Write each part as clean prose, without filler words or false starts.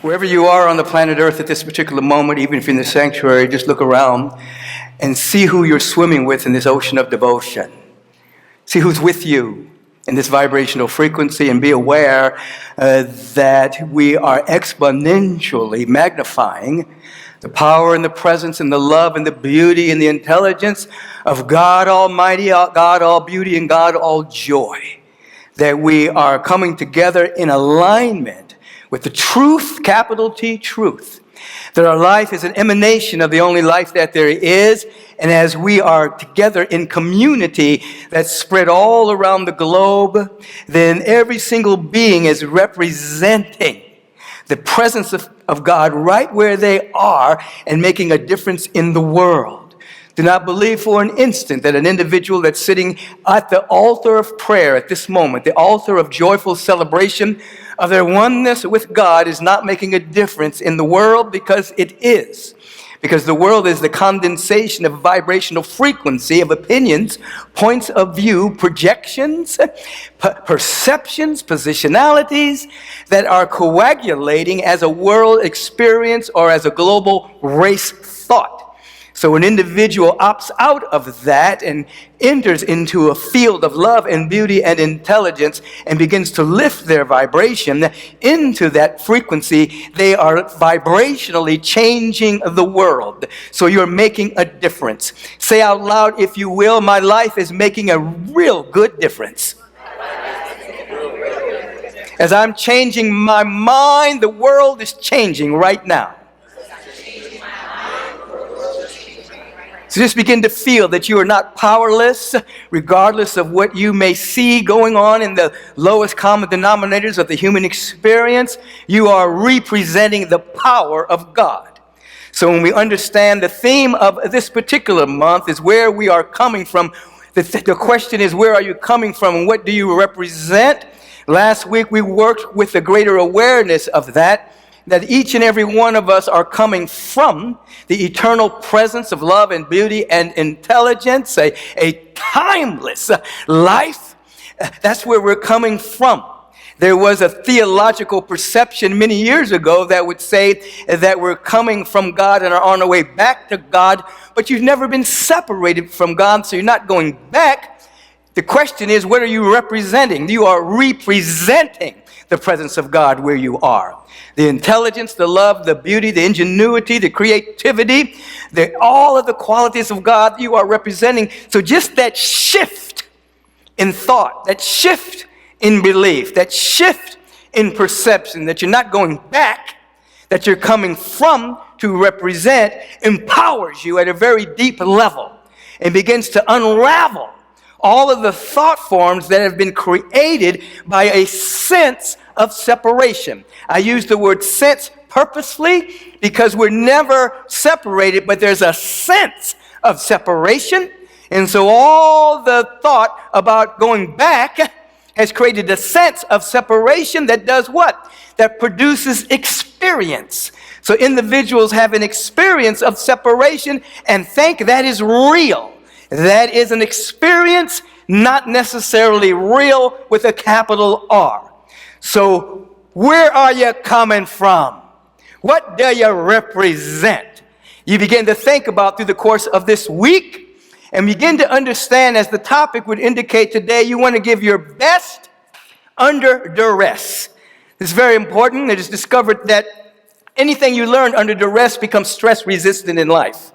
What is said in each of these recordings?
Wherever you are on the planet Earth at this particular moment, even if you're in the sanctuary, just look around and see who you're swimming with in this ocean of devotion. See who's with you in this vibrational frequency, and be aware that we are exponentially magnifying the power and the presence and the love and the beauty and the intelligence of God Almighty, God all beauty and God all joy. That we are coming together in alignment with the truth, capital T, truth. That our life is an emanation of the only life that there is. And as we are together in community that's spread all around the globe, then every single being is representing the presence of God right where they are and making a difference in the world. Do not believe for an instant that an individual that's sitting at the altar of prayer at this moment, the altar of joyful celebration of their oneness with God, is not making a difference in the world, because it is. Because the world is the condensation of vibrational frequency of opinions, points of view, projections, perceptions, positionalities that are coagulating as a world experience or as a global race thought. So an individual opts out of that and enters into a field of love and beauty and intelligence and begins to lift their vibration into that frequency. They are vibrationally changing the world. So you're making a difference. Say out loud, if you will, my life is making a real good difference. As I'm changing my mind, the world is changing right now. So just begin to feel that you are not powerless, regardless of what you may see going on in the lowest common denominators of the human experience. You are representing the power of God. So when we understand the theme of this particular month is where we are coming from, the question is, where are you coming from and what do you represent? Last week we worked with the greater awareness of that each and every one of us are coming from the eternal presence of love and beauty and intelligence, a timeless life. That's where we're coming from. There was a theological perception many years ago that would say that we're coming from God and are on our way back to God, but you've never been separated from God, so you're not going back. The question is, what are you representing? You are representing the presence of God where you are. The intelligence, the love, the beauty, the ingenuity, the creativity, all of the qualities of God you are representing. So just that shift in thought, that shift in belief, that shift in perception, that you're not going back, that you're coming from to represent, empowers you at a very deep level and begins to unravel all of the thought forms that have been created by a sense of separation. I use the word sense purposely because we're never separated, but there's a sense of separation. And so all the thought about going back has created a sense of separation that does what? That produces experience. So individuals have an experience of separation and think that is real. That is an experience, not necessarily real with a capital R. So where are you coming from? What do you represent? You begin to think about through the course of this week and begin to understand, as the topic would indicate today, you want to give your best under duress. This is very important. It is discovered that anything you learn under duress becomes stress resistant in life.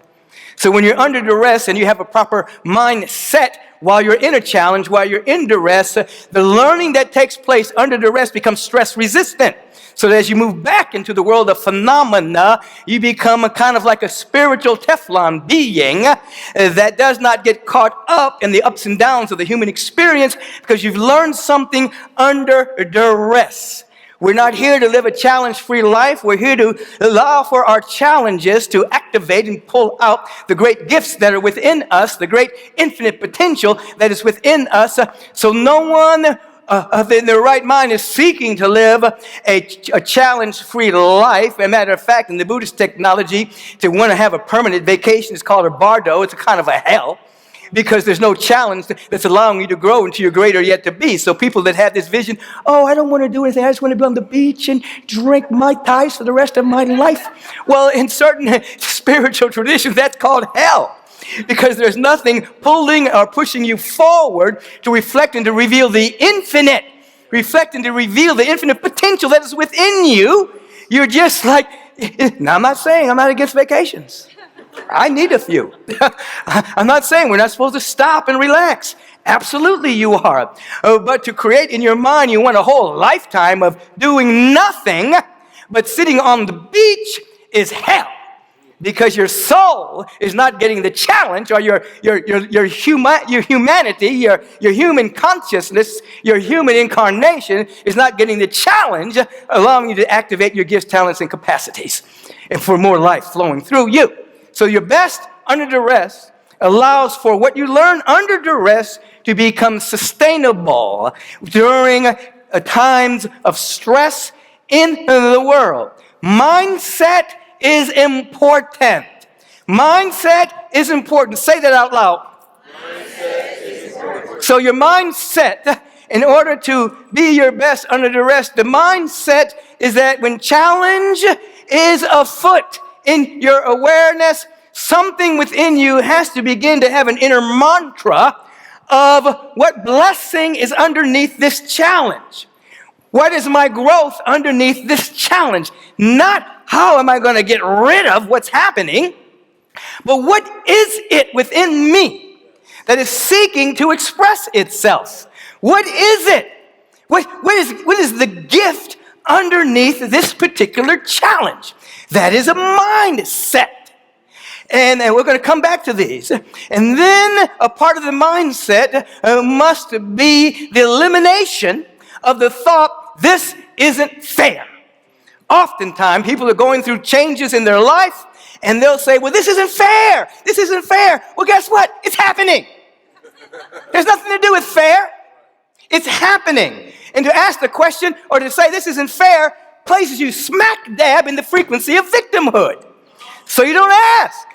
So when you're under duress and you have a proper mindset while you're in a challenge, while you're in duress, the learning that takes place under duress becomes stress resistant. So that as you move back into the world of phenomena, you become a kind of like a spiritual-teflon being that does not get caught up in the ups and downs of the human experience because you've learned something under duress. We're not here to live a challenge-free life. We're here to allow for our challenges to activate and pull out the great gifts that are within us, the great infinite potential that is within us. So no one in their right mind is seeking to live a challenge-free life. As a matter of fact, in the Buddhist technology, to want to have a permanent vacation is called a bardo. It's a kind of a hell. because there's no challenge that's allowing you to grow into your greater yet to be. So people that have this vision, oh, I don't want to do anything. I just want to be on the beach and drink Mai Tais for the rest of my life. Well, in certain spiritual traditions, that's called hell, because there's nothing pulling or pushing you forward to reflect and to reveal the infinite. Reflect and to reveal the infinite potential that is within you. You're just like, now I'm not saying I'm not against vacations. I need a few. I'm not saying we're not supposed to stop and relax. Absolutely you are. But to create in your mind, you want a whole lifetime of doing nothing but sitting on the beach is hell. Because your soul is not getting the challenge, or your humanity, your human consciousness, your human incarnation is not getting the challenge, allowing you to activate your gifts, talents, and capacities, and for more life flowing through you. So your best under duress allows for what you learn under duress to become sustainable during times of stress in the world. Mindset is important. Mindset is important. Say that out loud. Mindset is important. So your mindset, in order to be your best under duress, the mindset is that when challenge is afoot in your awareness, something within you has to begin to have an inner mantra of what blessing is underneath this challenge. What is my growth underneath this challenge? Not how am I going to get rid of what's happening, but what is it within me that is seeking to express itself? What is it? What is the gift underneath this particular challenge? That is a mindset. And we're going to come back to these. And then a part of the mindset must be the elimination of the thought, this isn't fair. Oftentimes, people are going through changes in their life, and they'll say, well, this isn't fair. This isn't fair. Well, guess what? It's happening. There's nothing to do with fair. It's happening. And to ask the question or to say this isn't fair places you smack dab in the frequency of victimhood. So you don't ask,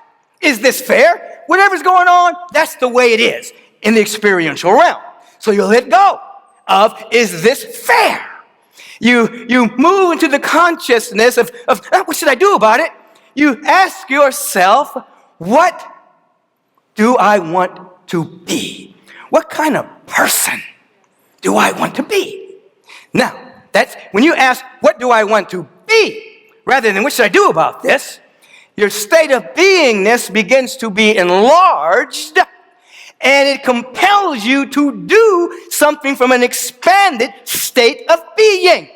is this fair? Whatever's going on, that's the way it is in the experiential realm. So you let go of, is this fair? You move into the consciousness of what should I do about it? You ask yourself, what do I want to be? What kind of person do I want to be? Now, that's when you ask, what do I want to be? Rather than what should I do about this? Your state of beingness begins to be enlarged, and it compels you to do something from an expanded state of being.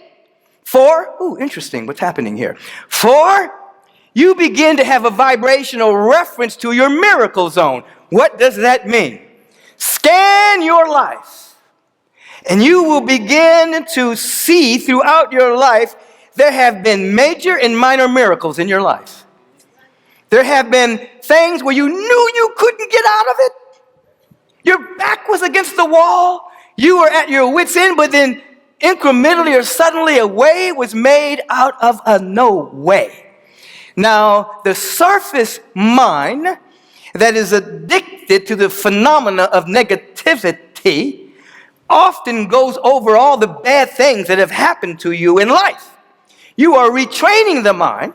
Interesting, what's happening here? You begin to have a vibrational reference to your miracle zone. What does that mean? Scan your life, and you will begin to see throughout your life there have been major and minor miracles in your life. There have been things where you knew you couldn't get out of it. Your back was against the wall. You were at your wit's end, but then incrementally or suddenly a way was made out of a no way. Now, the surface mind that is addicted to the phenomena of negativity often goes over all the bad things that have happened to you in life. You are retraining the mind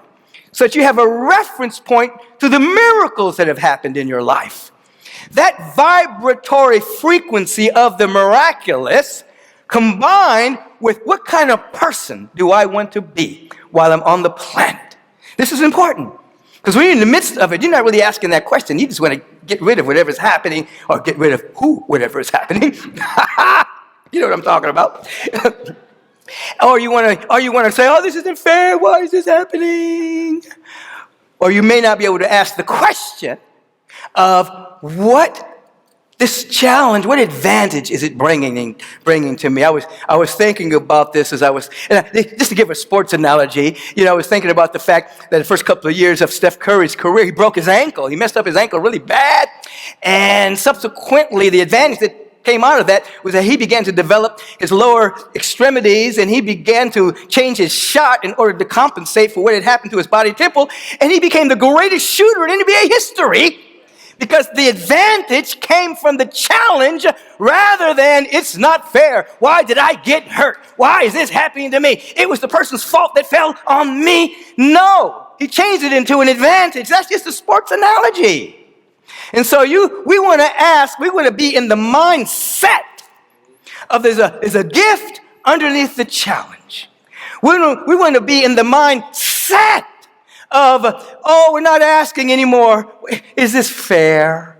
so that you have a reference point to the miracles that have happened in your life. That vibratory frequency of the miraculous combined with what kind of person do I want to be while I'm on the planet. This is important because when you're in the midst of it, you're not really asking that question. You just want to get rid of whatever's happening or get rid of whatever is happening. You know what I'm talking about. Or you want to say, oh, this isn't fair. Why is this happening? Or you may not be able to ask the question of what this challenge, what advantage is it bringing to me? I was thinking about this as just to give a sports analogy, I was thinking about the fact that the first couple of years of Steph Curry's career, he broke his ankle. He messed up his ankle really bad. And subsequently, the advantage that came out of that was that he began to develop his lower extremities, and he began to change his shot in order to compensate for what had happened to his body temple, and he became the greatest shooter in NBA history Because the advantage came from the challenge rather than it's not fair. Why did I get hurt? Why is this happening to me? It was the person's fault that fell on me. No, he changed it into an advantage. That's just a sports analogy. And so we want to be in the mindset of there's a gift underneath the challenge. We want to be in the mindset of, we're not asking anymore, is this fair?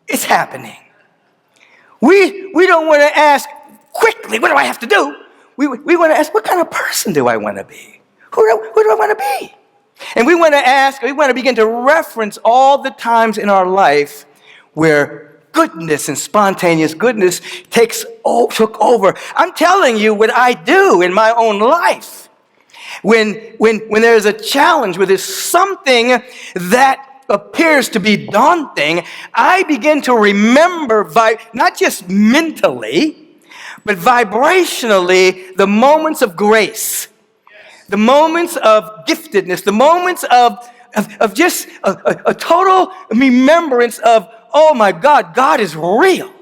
It's happening. We don't want to ask quickly, what do I have to do? We want to ask, what kind of person do I want to be? Who do I want to be? And we want to begin to reference all the times in our life where goodness and spontaneous goodness took over. I'm telling you what I do in my own life. When there's a challenge, where there's something that appears to be daunting, I begin to remember, not just mentally, but vibrationally, the moments of grace, the moments of giftedness, the moments of just a total remembrance of, oh my God, God is real.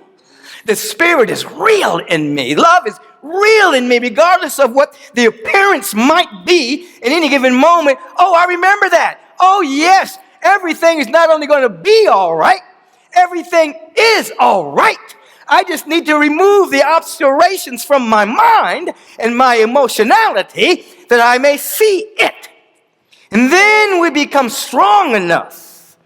The Spirit is real in me. Love is real in me, regardless of what the appearance might be in any given moment. Oh, I remember that. Oh, yes, everything is not only going to be all right, everything is all right. I just need to remove the obscurations from my mind and my emotionality that I may see it. And then we become strong enough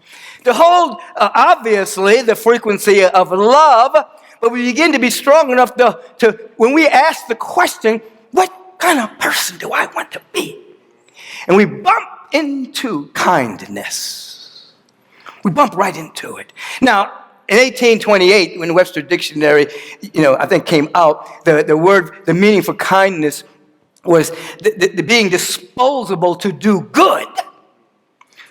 to hold, obviously, the frequency of love, but we begin to be strong enough to when we ask the question, what kind of person do I want to be? And we bump into kindness. We bump right into it. Now, in 1828, when the Webster Dictionary, I think came out, the meaning for kindness was the being disposable to do good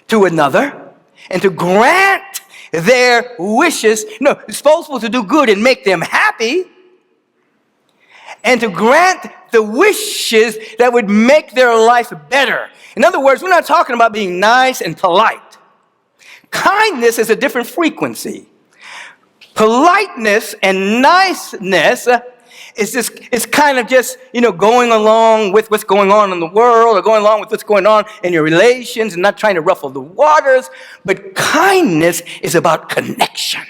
to another and to grant their wishes, disposable to do good and make them happy, and to grant the wishes that would make their life better. In other words, we're not talking about being nice and polite. Kindness is a different frequency. Politeness and niceness it's kind of just, going along with what's going on in the world, or going along with what's going on in your relations and not trying to ruffle the waters. But kindness is about connection.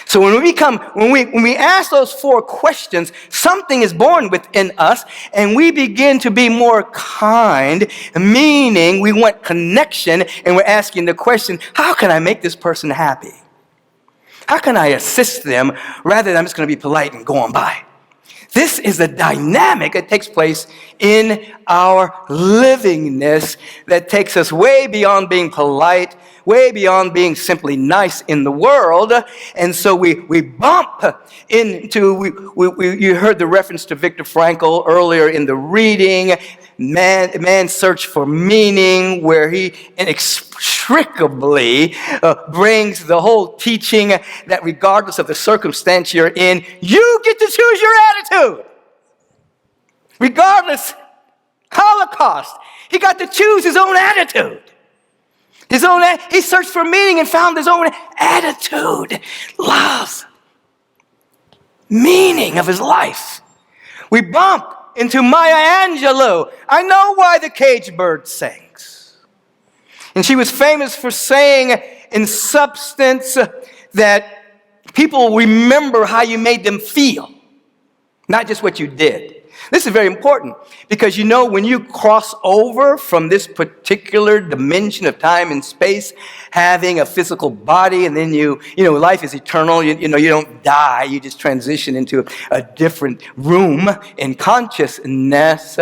So when we ask those four questions, something is born within us, and we begin to be more kind, meaning we want connection, and we're asking the question, how can I make this person happy? How can I assist them rather than I'm just going to be polite and go on by? This is the dynamic that takes place in our livingness that takes us way beyond being polite, way beyond being simply nice in the world. And so we bump into, you heard the reference to Viktor Frankl earlier in the reading, man's search for meaning, where he inextricably brings the whole teaching that regardless of the circumstance you're in, you get to choose your attitude. Regardless, Holocaust, he got to choose his own attitude. He searched for meaning and found his own attitude, love, meaning of his life. We bump into Maya Angelou. I know why the cage bird sings. And she was famous for saying in substance that people remember how you made them feel, not just what you did. This is very important because when you cross over from this particular dimension of time and space, having a physical body, and then life is eternal. You don't die. You just transition into a different room in consciousness.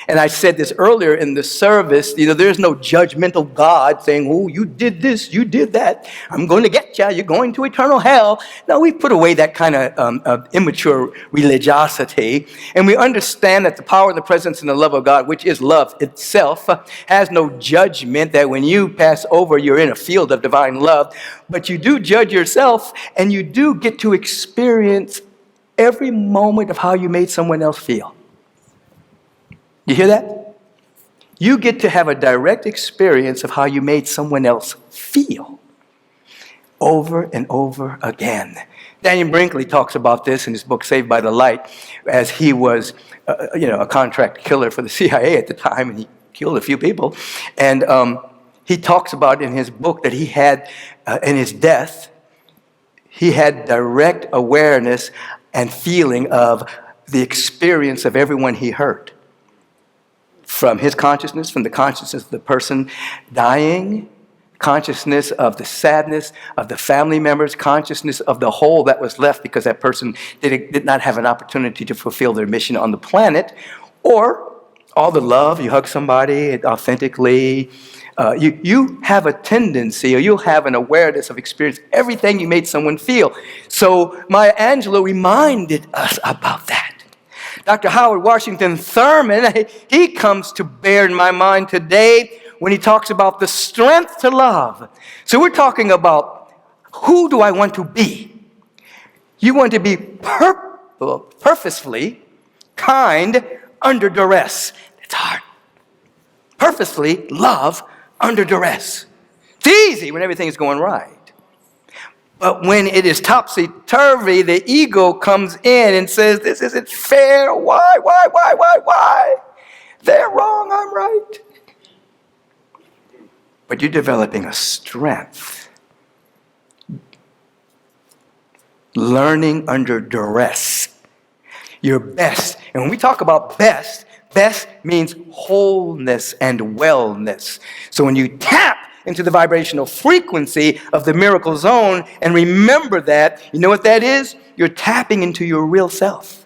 And I said this earlier in the service, there's no judgmental God saying, oh, you did this, you did that. I'm going to get you. You're going to eternal hell. No, we put away that kind of immature religiosity. And we understand that the power and the presence and the love of God, which is love itself, has no judgment, that when you pass over, you're in a field of divine love. But you do judge yourself, and you do get to experience every moment of how you made someone else feel. You hear that? You get to have a direct experience of how you made someone else feel. over and over again. Daniel Brinkley talks about this in his book, Saved by the Light, as he was, a contract killer for the CIA at the time, and he killed a few people. And he talks about in his book that he had, in his death, he had direct awareness and feeling of the experience of everyone he hurt. From his consciousness, from the consciousness of the person dying, consciousness of the sadness of the family members, consciousness of the hole that was left because that person did not have an opportunity to fulfill their mission on the planet, or all the love, you hug somebody authentically. You have a tendency, or you'll have an awareness of experience, everything you made someone feel. So Maya Angelou reminded us about that. Dr. Howard Washington Thurman, he comes to bear in my mind today when he talks about the strength to love. So we're talking about, who do I want to be? You want to be purposefully kind under duress. It's hard. Purposefully love under duress. It's easy when everything is going right. But when it is topsy-turvy, the ego comes in and says, this isn't fair. Why? They're wrong, I'm right. But you're developing a strength. Learning under duress. Your best. And when we talk about best means wholeness and wellness. So when you tap into the vibrational frequency of the miracle zone and remember that, you know what that is? You're tapping into your real self.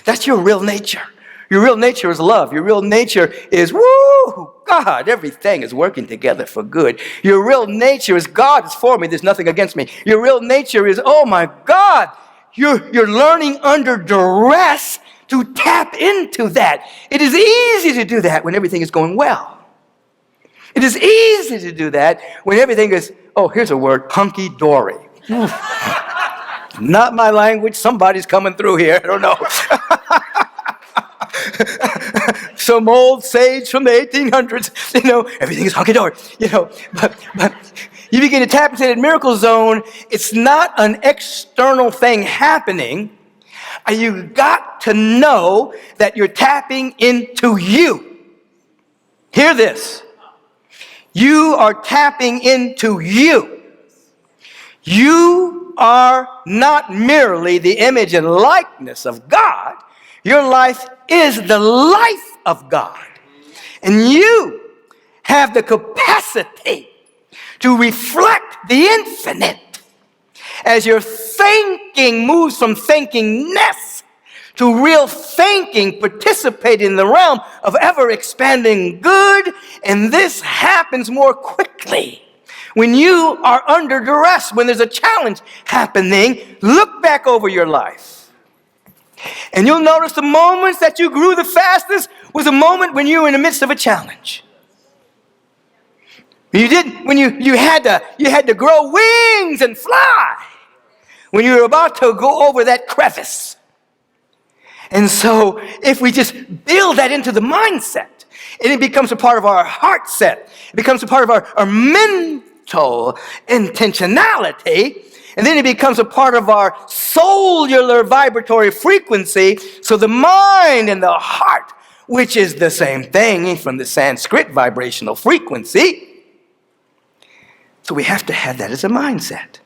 That's your real nature. Your real nature is love. Your real nature is, woo, God, everything is working together for good. Your real nature is, God is for me, there's nothing against me. Your real nature is, oh my God, you're learning under duress to tap into that. It is easy to do that when everything is going well. It is easy to do that when everything is, here's a word, hunky-dory. Not my language. Somebody's coming through here. I don't know. Some old sage from the 1800s, everything is hunky-dory, but you begin to tap into that miracle zone. It's not an external thing happening. You got to know that you're tapping into you. Hear this. You are tapping into you. You are not merely the image and likeness of God. Your life is the life of God. And you have the capacity to reflect the infinite. As your thinking moves from thinkingness to real thinking, participate in the realm of ever-expanding good, and this happens more quickly. When you are under duress, when there's a challenge happening, look back over your life. And you'll notice the moments that you grew the fastest was a moment when you were in the midst of a challenge. When you had to grow wings and fly. When you were about to go over that crevice. And so if we just build that into the mindset, and it becomes a part of our heart set, it becomes a part of our mental intentionality, and then it becomes a part of our cellular vibratory frequency. So the mind and the heart, which is the same thing from the Sanskrit vibrational frequency. So we have to have that as a mindset.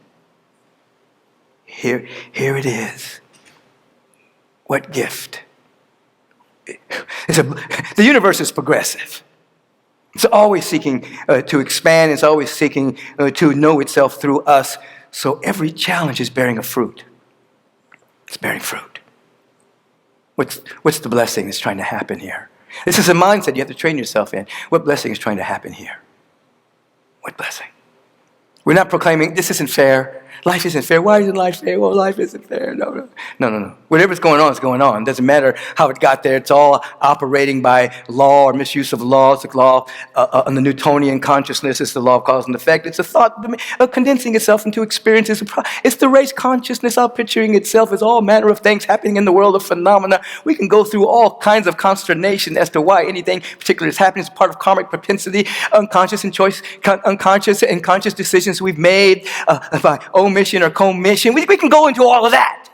Here it is. What gift? The universe is progressive. It's always seeking to expand. It's always seeking to know itself through us. So every challenge is bearing a fruit. It's bearing fruit. What's the blessing that's trying to happen here? This is a mindset you have to train yourself in. What blessing is trying to happen here? What blessing? We're not proclaiming this isn't fair. Life isn't fair. Why isn't life fair? Well, life isn't fair. No. Whatever's going on is going on. It doesn't matter how it got there. It's all operating by law or misuse of law. It's the law on the Newtonian consciousness. It's the law of cause and effect. It's a thought of condensing itself into experiences. It's the race consciousness out picturing itself as all manner of things happening in the world of phenomena. We can go through all kinds of consternation as to why anything particular is happening. It's part of karmic propensity, unconscious and conscious decisions we've made by omission or commission. We can go into all of that.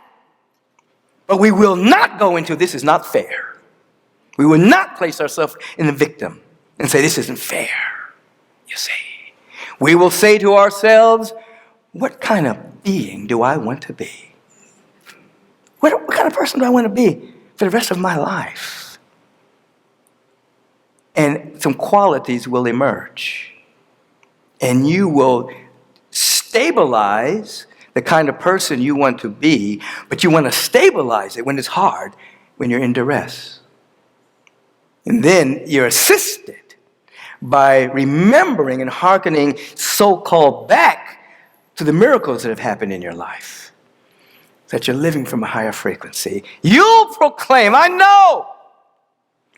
But we will not go into this is not fair. We will not place ourselves in the victim and say this isn't fair, you see. We will say to ourselves, what kind of being do I want to be? What kind of person do I want to be for the rest of my life? And some qualities will emerge. And you will stabilize the kind of person you want to be, but you want to stabilize it when it's hard, when you're in duress. And then you're assisted by remembering and hearkening so-called back to the miracles that have happened in your life, that you're living from a higher frequency. You'll proclaim, I know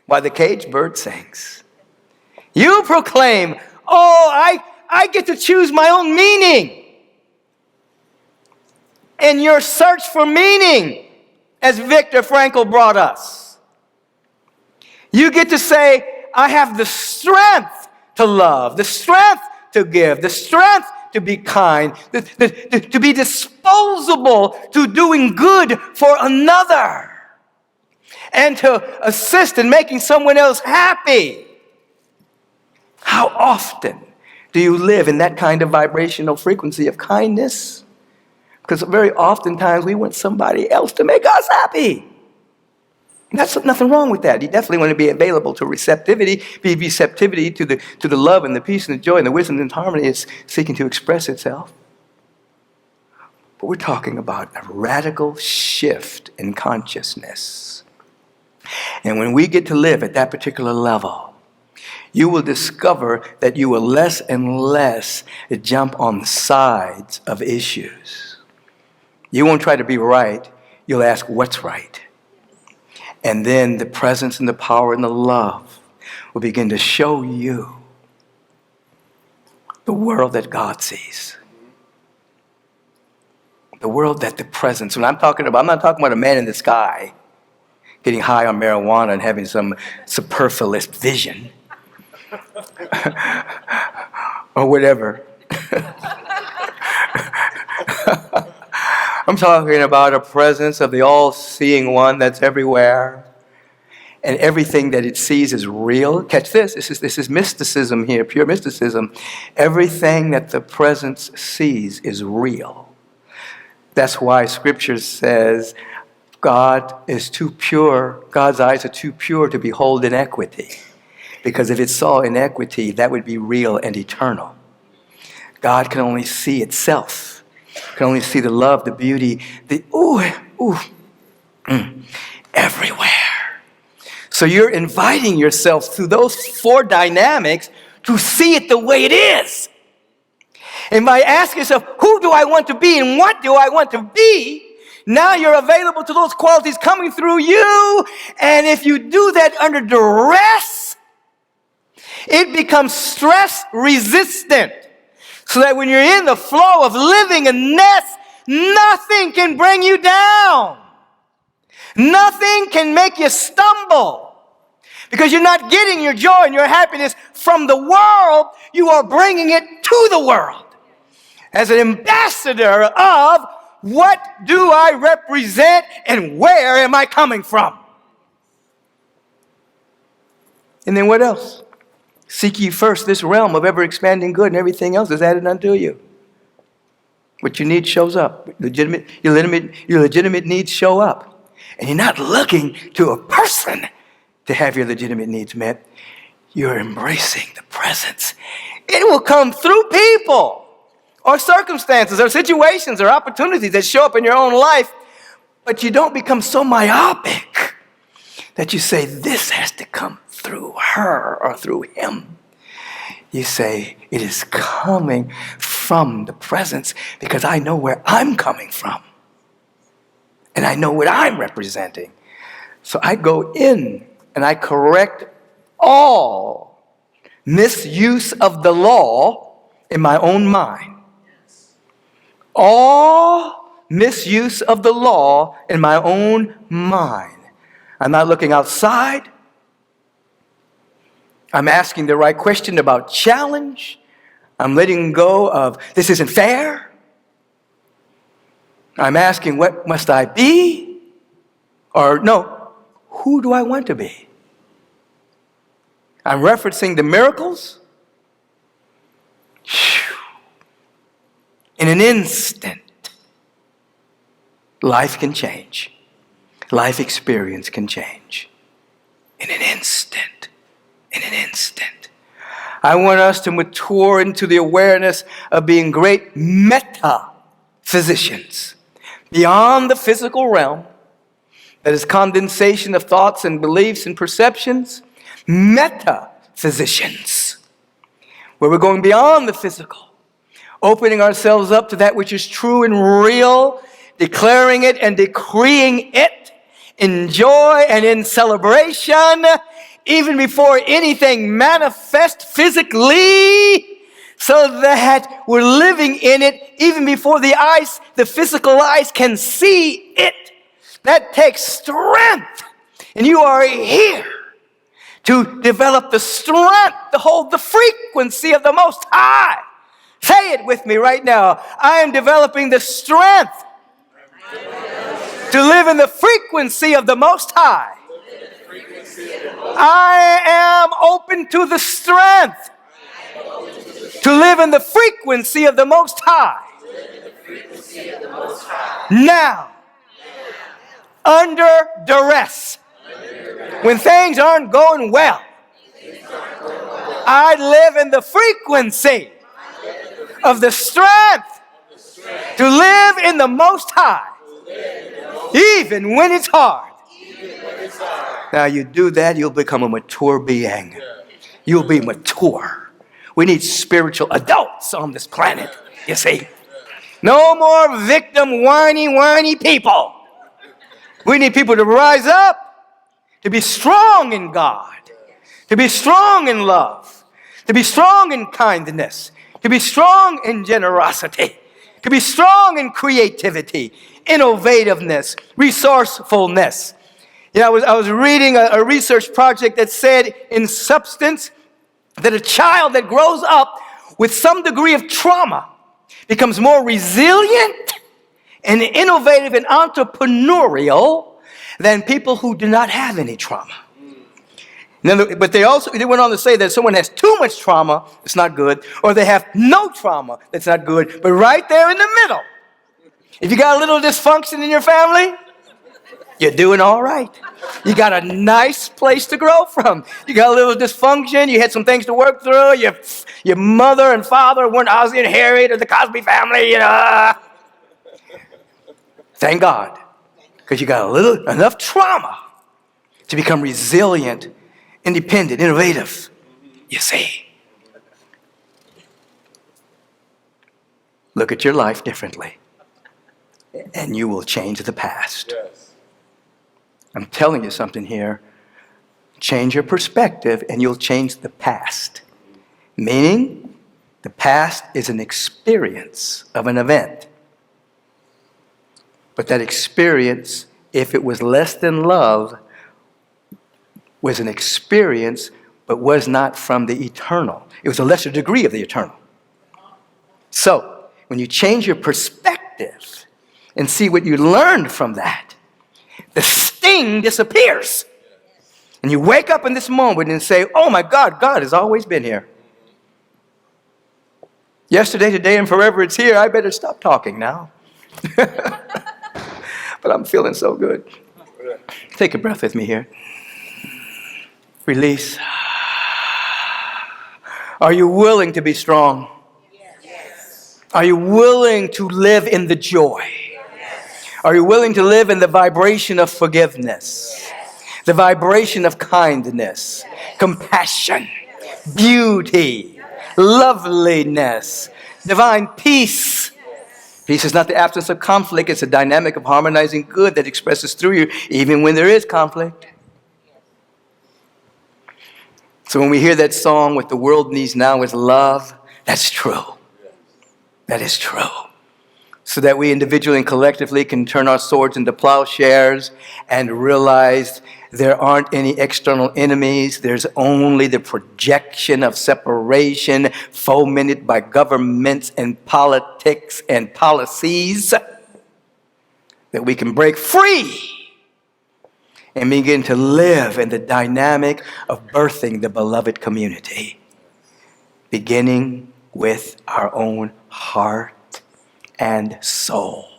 why the caged bird sings. You proclaim, oh, I get to choose my own meaning. In your search for meaning, as Viktor Frankl brought us, you get to say, I have the strength to love, the strength to give, the strength to be kind, to be disposable to doing good for another, and to assist in making someone else happy. How often do you live in that kind of vibrational frequency of kindness? Because very oftentimes we want somebody else to make us happy. And that's nothing wrong with that. You definitely want to be available to receptivity, be receptivity to the love and the peace and the joy and the wisdom and harmony it's seeking to express itself. But we're talking about a radical shift in consciousness. And when we get to live at that particular level, you will discover that you will less and less jump on the sides of issues. You won't try to be right. You'll ask what's right. And then the presence and the power and the love will begin to show you the world that God sees. The world that the presence, when I'm not talking about a man in the sky getting high on marijuana and having some superfluous vision. Or whatever. I'm talking about a presence of the all-seeing one that's everywhere. And everything that it sees is real. Catch this. This is mysticism here, pure mysticism. Everything that the presence sees is real. That's why Scripture says God is too pure. God's eyes are too pure to behold inequity. Because if it saw inequity, that would be real and eternal. God can only see itself. Can only see the love, the beauty, the everywhere. So you're inviting yourself through those four dynamics to see it the way it is. And by asking yourself, who do I want to be and what do I want to be? Now you're available to those qualities coming through you. And if you do that under duress, it becomes stress resistant. So that when you're in the flow of living in ness, nothing can bring you down. Nothing can make you stumble. Because you're not getting your joy and your happiness from the world. You are bringing it to the world. As an ambassador of what do I represent and where am I coming from? And then what else? Seek ye first this realm of ever-expanding good, and everything else is added unto you. What you need shows up. Your legitimate needs show up. And you're not looking to a person to have your legitimate needs met. You're embracing the presence. It will come through people or circumstances or situations or opportunities that show up in your own life, but you don't become so myopic that you say, this has to come through her or through him. You say, it is coming from the presence because I know where I'm coming from. And I know what I'm representing. So I go in and I correct all misuse of the law in my own mind. All misuse of the law in my own mind. I'm not looking outside. I'm asking the right question about challenge. I'm letting go of this isn't fair. I'm asking what must I be? Or no, who do I want to be? I'm referencing the miracles. In an instant, life can change. Life experience can change. In an instant. In an instant. I want us to mature into the awareness of being great meta-physicians. Beyond the physical realm, that is condensation of thoughts and beliefs and perceptions. Meta-physicians. Where we're going beyond the physical. Opening ourselves up to that which is true and real, declaring it and decreeing it in joy and in celebration, even before anything manifests physically, so that we're living in it even before the physical eyes can see it. That takes strength. And you are here to develop the strength to hold the frequency of the Most High. Say it with me right now. I am developing the strength to live in the frequency of the Most High. I am open to the strength to live in the frequency of the Most High. Now, under duress, when things aren't going well, I live in the frequency of the strength to live in the Most High, even when it's hard. Now you do that, you'll become a mature being. You'll be mature. We need spiritual adults on this planet, you see. No more victim, whiny people. We need people to rise up, to be strong in God, to be strong in love, to be strong in kindness, to be strong in generosity, to be strong in creativity, innovativeness, resourcefulness. You know, I was reading a research project that said, in substance, that a child that grows up with some degree of trauma becomes more resilient and innovative and entrepreneurial than people who do not have any trauma. But they went on to say that if someone has too much trauma, it's not good, or they have no trauma, that's not good. But right there in the middle, if you got a little dysfunction in your family, you're doing all right. You got a nice place to grow from. You got a little dysfunction. You had some things to work through. Your mother and father weren't Ozzie and Harriet or the Cosby family. Thank God, because you got enough trauma to become resilient, independent, innovative. You see. Look at your life differently, and you will change the past. Yes. I'm telling you something here. Change your perspective and you'll change the past. Meaning, the past is an experience of an event. But that experience, if it was less than love, was an experience but was not from the eternal. It was a lesser degree of the eternal. So, when you change your perspective and see what you learned from that, the sting disappears. And you wake up in this moment and say, oh my God, God has always been here. Yesterday, today, and forever it's here. I better stop talking now. But I'm feeling so good. Take a breath with me here. Release. Are you willing to be strong? Yes. Are you willing to live in the joy? Are you willing to live in the vibration of forgiveness? Yes. The vibration of kindness, yes. Compassion, yes. Beauty, yes. Loveliness, Divine peace. Peace is not the absence of conflict. It's a dynamic of harmonizing good that expresses through you even when there is conflict. So when we hear that song, what the world needs now is love, that's true. That is true. So that we individually and collectively can turn our swords into plowshares and realize there aren't any external enemies. There's only the projection of separation fomented by governments and politics and policies, that we can break free and begin to live in the dynamic of birthing the beloved community, beginning with our own heart and soul.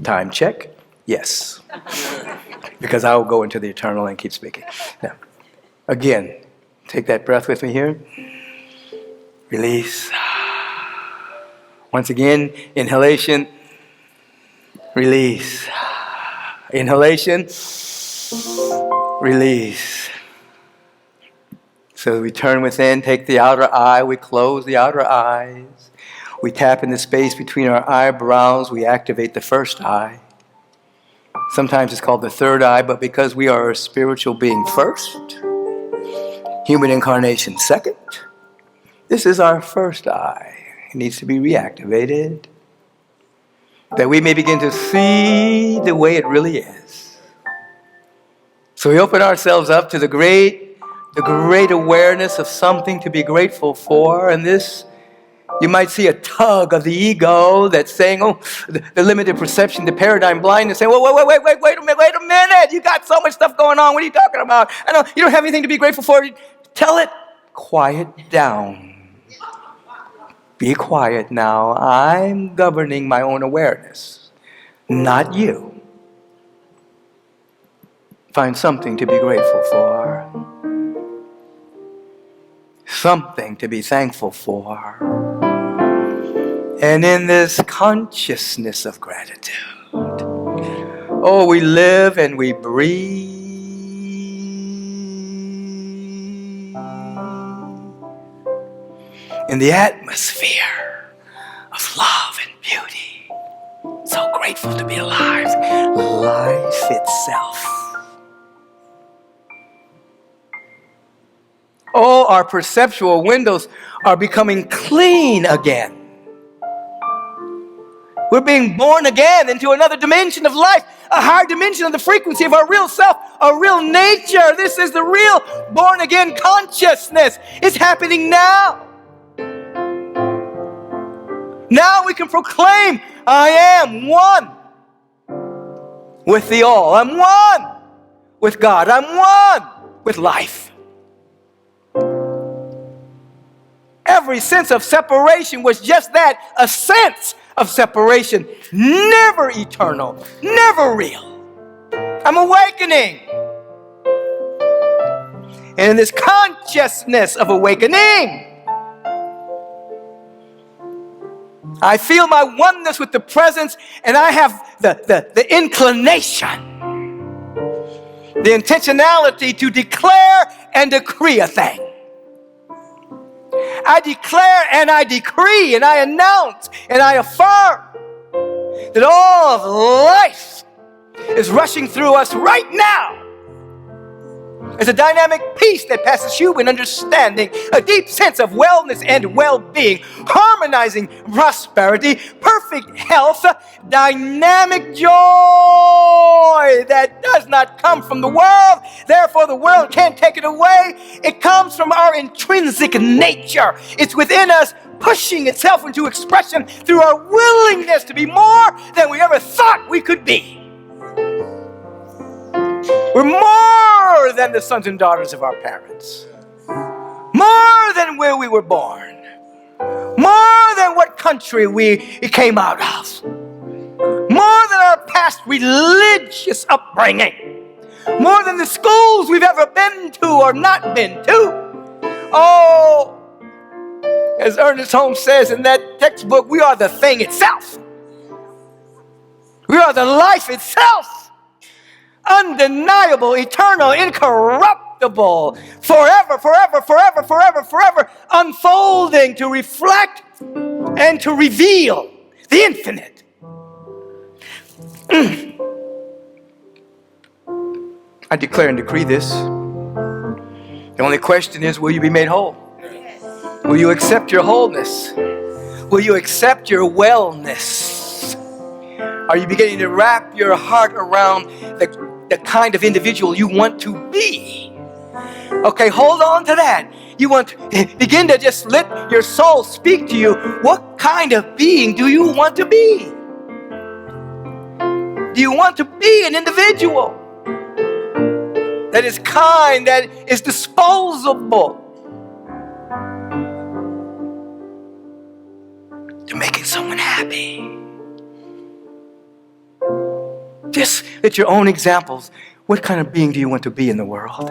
Time check? Yes. Because I will go into the eternal and keep speaking. Now, again, take that breath with me here. Release. Once again, inhalation. Release. Inhalation. Release. So we turn within, take the outer eye, we close the outer eyes. We tap in the space between our eyebrows, we activate the first eye. Sometimes it's called the third eye, but because we are a spiritual being first, human incarnation second, this is our first eye. It needs to be reactivated, that we may begin to see the way it really is. So we open ourselves up to the great awareness of something to be grateful for, and this, you might see a tug of the ego that's saying, oh, the limited perception, the paradigm blindness, saying, wait a minute, you got so much stuff going on, what are you talking about? I know you don't have anything to be grateful for. Tell it, quiet down. Be quiet now. I'm governing my own awareness, not you. Find something to be grateful for. Something to be thankful for. And in this consciousness of gratitude, oh, we live and we breathe in the atmosphere of love and beauty. So grateful to be alive. Life itself. Oh, our perceptual windows are becoming clean again. We're being born again into another dimension of life, a higher dimension of the frequency of our real self, our real nature. This is the real born again consciousness. It's happening now. Now we can proclaim, I am one with the all. I'm one with God. I'm one with life. Every sense of separation was just that, a sense of separation, never eternal, never real. I'm awakening. And in this consciousness of awakening, I feel my oneness with the presence, and I have the inclination, the intentionality to declare and decree a thing. I declare and I decree and I announce and I affirm that all of life is rushing through us right now. It's a dynamic peace that passes human understanding, a deep sense of wellness and well-being, harmonizing prosperity, perfect health, dynamic joy that does not come from the world. Therefore, the world can't take it away. It comes from our intrinsic nature. It's within us, pushing itself into expression through our willingness to be more than we ever thought we could be. We're more than the sons and daughters of our parents. More than where we were born. More than what country we came out of. More than our past religious upbringing. More than the schools we've ever been to or not been to. Oh, as Ernest Holmes says in that textbook, we are the thing itself. We are the life itself. undeniable, eternal, incorruptible, forever, forever, forever, forever, forever, unfolding to reflect and to reveal the infinite. I declare and decree this. The only question is, will you be made whole? Will you accept your wholeness? Will you accept your wellness? Are you beginning to wrap your heart around the kind of individual you want to be? Okay, hold on to that. You want to begin to just let your soul speak to you. What kind of being do you want to be? Do you want to be an individual that is kind, that is disposable, to making someone happy? Just at your own examples, what kind of being do you want to be in the world?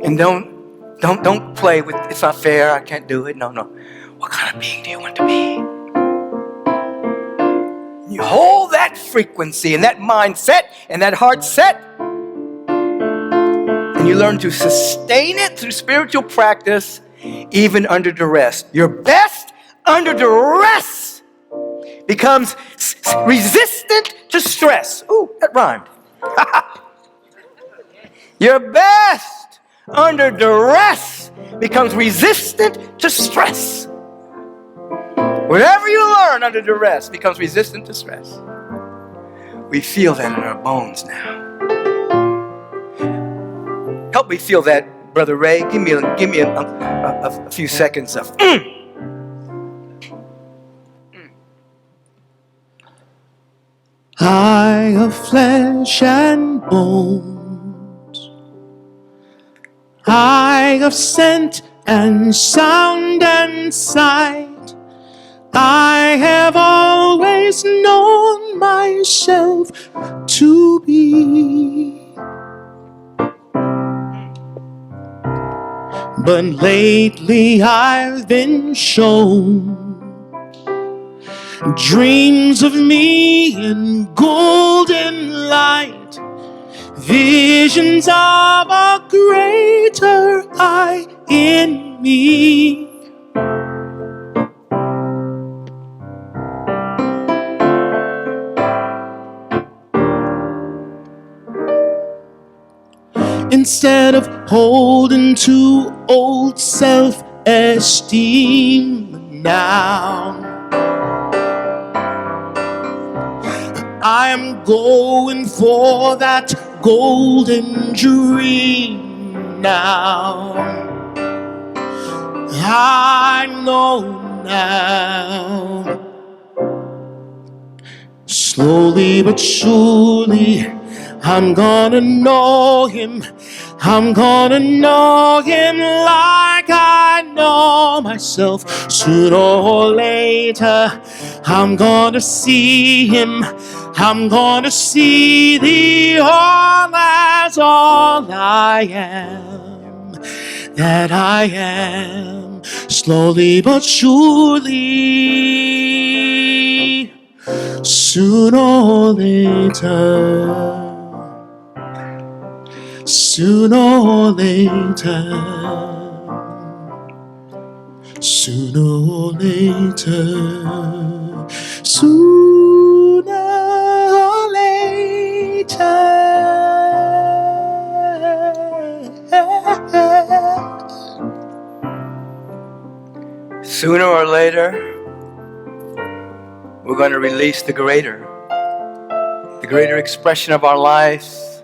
And don't play with, it's not fair, I can't do it. No. What kind of being do you want to be? You hold that frequency and that mindset and that heart set, and you learn to sustain it through spiritual practice, even under duress. Your best under duress becomes resistant to stress. Ooh, that rhymed. Your best under duress becomes resistant to stress. Whatever you learn under duress becomes resistant to stress. We feel that in our bones now. Help me feel that, Brother Ray. Give me a few seconds of. I of flesh and bones, I of scent and sound and sight, I have always known myself to be. But lately I've been shown dreams of me in golden light, visions of a greater I in me. Instead of holding to old self-esteem now, I am going for that golden dream now. I know now. Slowly but surely, I'm gonna know him. I'm gonna know him like I know myself. Sooner or later, I'm gonna see him. I'm gonna see the all as all I am, that I am. Slowly but surely, sooner or later, sooner or later, sooner or later, sooner or later. Sooner or later, we're going to release the greater expression of our lives.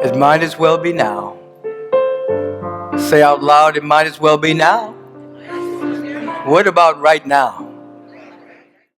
It might as well be now. Say out loud, it might as well be now. What about right now?